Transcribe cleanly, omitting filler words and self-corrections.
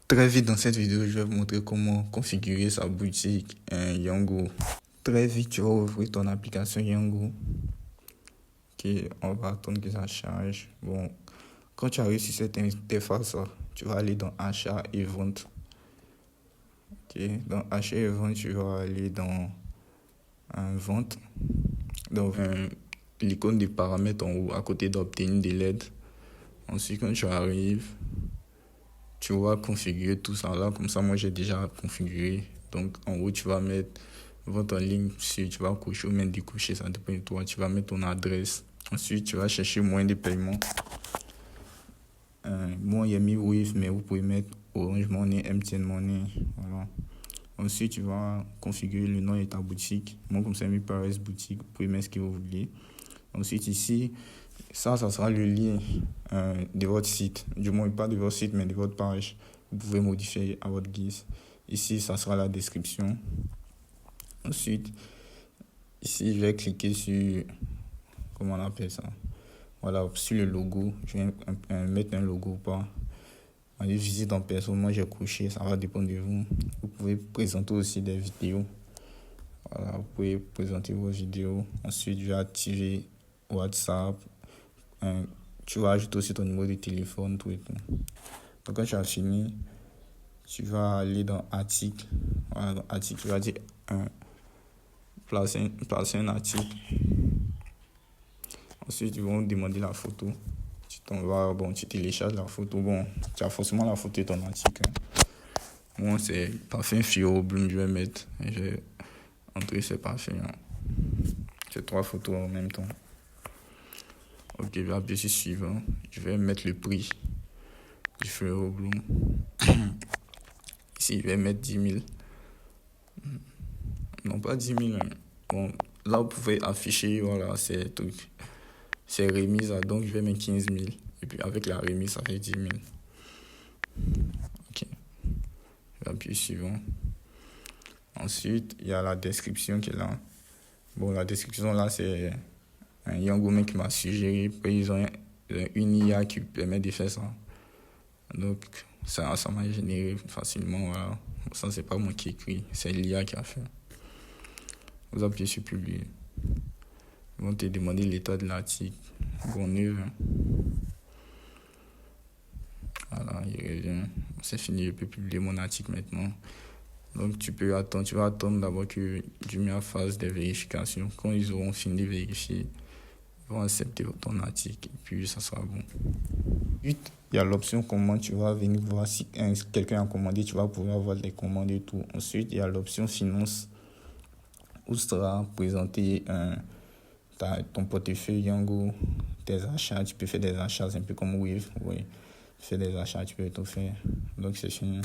Très vite dans cette vidéo, je vais vous montrer comment configurer sa boutique Yango. Très vite, tu vas ouvrir ton application Yango. Ok, on va attendre que ça charge. Bon, quand tu arrives sur cette interface, tu vas aller dans achat et vente. Ok, dans achat et vente, tu vas aller dans vente. Dans l'icône des paramètres en haut, à côté d'obtenir des LED. Ensuite, quand tu arrives, tu vas configurer tout ça là. Comme ça, moi, j'ai déjà configuré. Donc, en haut, tu vas mettre vente en ligne. Si tu vas cocher ou même décocher, ça dépend de toi. Tu vas mettre ton adresse. Ensuite, tu vas chercher moyen de paiement. Moi, il y a mis Wave, mais vous pouvez mettre Orange Money, MTN Money. Voilà. Ensuite, tu vas configurer le nom de ta boutique. Moi, comme ça, j'ai mis Paris Boutique. Vous pouvez mettre ce que vous voulez. Ensuite, ici, ça sera le lien de votre site. Du moins, pas de votre site, mais de votre page. Vous pouvez modifier à votre guise. Ici, ça sera la description. Ensuite, ici, je vais cliquer sur, comment on appelle ça? Voilà, sur le logo. Je vais mettre un logo ou pas. On dit visite en personne. Moi, j'ai couché. Ça va dépendre de vous. Vous pouvez présenter aussi des vidéos. Voilà, vous pouvez présenter vos vidéos. Ensuite, je vais activer WhatsApp. Tu vas ajouter aussi ton numéro de téléphone, tout et tout. Donc, quand tu as fini, tu vas aller dans article. Voilà, dans article, tu vas dire placer un article. Ensuite, ils vont demander la photo. Tu télécharges la photo. Bon, tu as forcément la photo de ton article. Moi, c'est parfum Fio Bloom, je vais mettre. Et je vais entrer ces parfums. J'ai 3 photos en même temps. Ok, je vais appuyer sur suivant. Je vais mettre le prix du Fio Bloom. Ici, je vais mettre 10 000. Non, pas 10 000. Hein. Bon, là, vous pouvez afficher, voilà, ces trucs. C'est remise, donc je vais mettre 15 000. Et puis avec la remise, ça fait 10 000. Ok. Je vais appuyer suivant. Ensuite, il y a la description qui est là. Bon, la description là, c'est un Yango qui m'a suggéré. Ils ont une IA qui permet de faire ça. Donc, ça m'a généré facilement. Voilà. Ça, c'est pas moi qui écris, c'est l'IA qui a fait. Vous appuyez sur publier. Ils vont te demander l'état de l'article. Bon, neuf. Voilà, il revient. C'est fini, je peux publier mon article maintenant. Donc, tu vas attendre d'abord que Jumia fasse des vérifications. Quand ils auront fini de vérifier, ils vont accepter ton article et puis ça sera bon. Ensuite, il y a l'option commande. Tu vas venir voir si quelqu'un a commandé, tu vas pouvoir voir les commandes et tout. Ensuite, il y a l'option finance où sera présenté ton portefeuille Yango, tes achats. Tu peux faire des achats, c'est un peu comme Wave. Oui, tu fais des achats, tu peux tout faire. Donc, c'est fini.